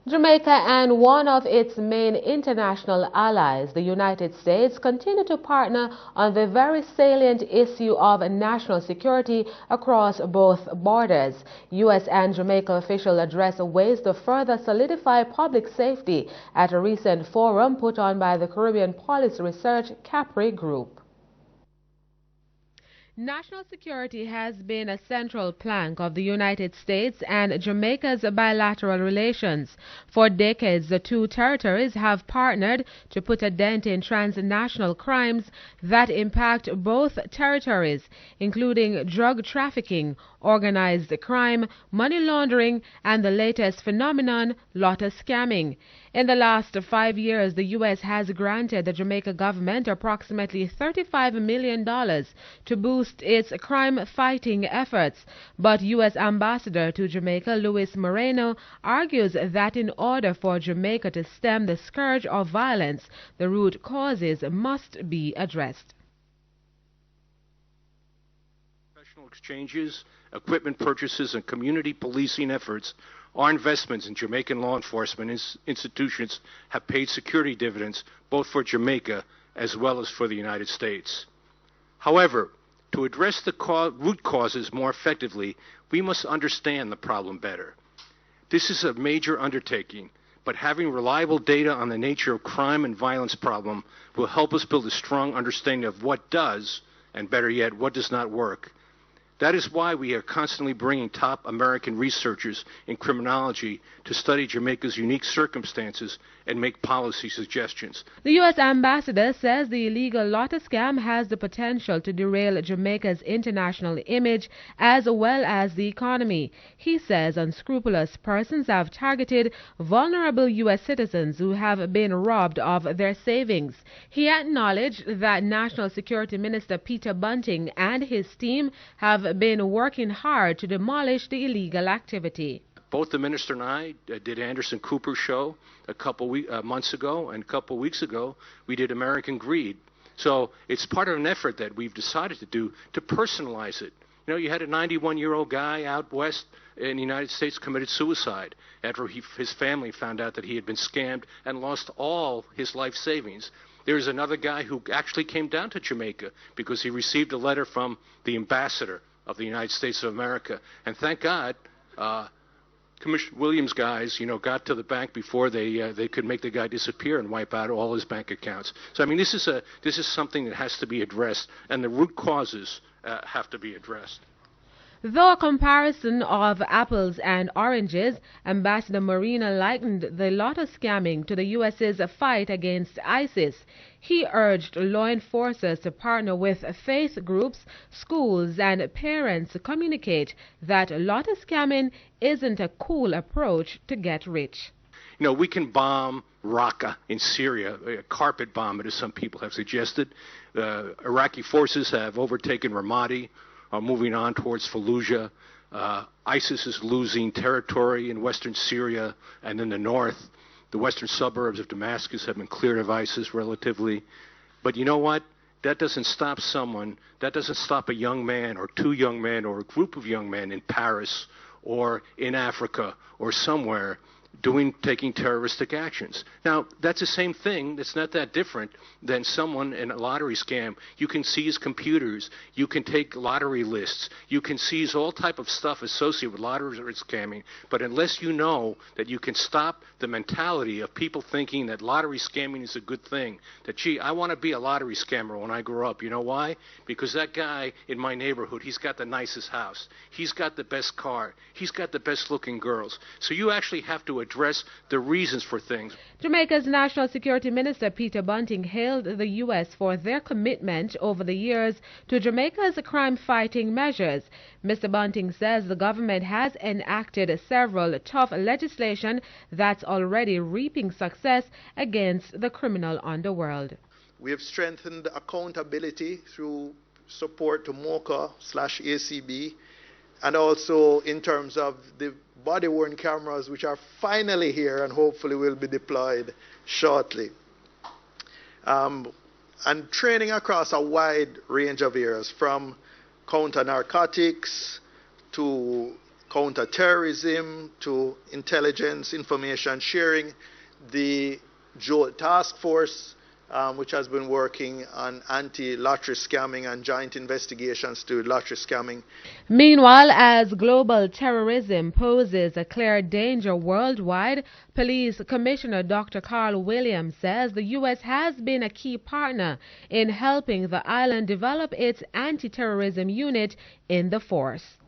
Jamaica and one of its main international allies, the United States, continue to partner on the very salient issue of national security across both borders. U.S. and Jamaica officials addressed ways to further solidify public safety at a recent forum put on by the Caribbean Policy Research CAPRI group. National security has been a central plank of the United States and Jamaica's bilateral relations. For decades, the two territories have partnered to put a dent in transnational crimes that impact both territories, including drug trafficking, organized crime, money laundering, and the latest phenomenon, lotto scamming. In the last 5 years, the U.S. has granted the Jamaica government approximately $35 million to boost its crime-fighting efforts. But U.S. Ambassador to Jamaica, Luis Moreno, argues that in order for Jamaica to stem the scourge of violence, the root causes must be addressed. Professional exchanges, equipment purchases, and community policing efforts, our investments in Jamaican law enforcement institutions have paid security dividends both for Jamaica as well as for the United States. However, to address the root causes more effectively, we must understand the problem better. This is a major undertaking, but having reliable data on the nature of crime and violence problem will help us build a strong understanding of what does, and better yet, what does not work. That is why we are constantly bringing top American researchers in criminology to study Jamaica's unique circumstances and make policy suggestions. The U.S. ambassador says the illegal lotto scam has the potential to derail Jamaica's international image as well as the economy. He says unscrupulous persons have targeted vulnerable U.S. citizens who have been robbed of their savings. He acknowledged that National Security Minister Peter Bunting and his team have been working hard to demolish the illegal activity. Both the minister and I did Anderson Cooper's show a couple months ago, and a couple weeks ago we did American Greed. So it's part of an effort that we've decided to do to personalize it. You know, you had a 91-year-old guy out west in the United States committed suicide after his family found out that he had been scammed and lost all his life savings. There's another guy who actually came down to Jamaica because he received a letter from the ambassador of the United States of America. And thank God, Commissioner Williams' guys, got to the bank before they could make the guy disappear and wipe out all his bank accounts. So I mean, this is something that has to be addressed, and the root causes have to be addressed. Though a comparison of apples and oranges, Ambassador Moreno likened the lotto scamming to the U.S.'s fight against ISIS. He urged law enforcers to partner with faith groups, schools, and parents to communicate that lotto scamming isn't a cool approach to get rich. You know, we can bomb Raqqa in Syria, carpet bomb it, as some people have suggested. Iraqi forces have overtaken Ramadi, are moving on towards Fallujah. ISIS is losing territory in western Syria and in the north. The western suburbs of Damascus have been cleared of ISIS relatively. But you know what? That doesn't stop someone, that doesn't stop a young man or two young men or a group of young men in Paris or in Africa or somewhere taking terroristic actions. Now, that's the same thing. It's not that different than someone in a lottery scam. You can seize computers. You can take lottery lists. You can seize all type of stuff associated with lottery scamming. But unless you know that you can stop the mentality of people thinking that lottery scamming is a good thing, that, gee, I want to be a lottery scammer when I grow up. You know why? Because that guy in my neighborhood, he's got the nicest house. He's got the best car. He's got the best looking girls. So you actually have to address the reasons for things. Jamaica's National Security Minister Peter Bunting hailed the U.S. for their commitment over the years to Jamaica's crime-fighting measures. Mr. Bunting says the government has enacted several tough legislation that's already reaping success against the criminal underworld. We have strengthened accountability through support to MOCA/ACB, and also in terms of the body-worn cameras, which are finally here and hopefully will be deployed shortly. And training across a wide range of areas, from counter-narcotics to counterterrorism to intelligence information sharing, the Joint Task Force, which has been working on anti-lottery scamming and joint investigations to lottery scamming. Meanwhile, as global terrorism poses a clear danger worldwide, Police Commissioner Dr. Carl Williams says the U.S. has been a key partner in helping the island develop its anti-terrorism unit in the force.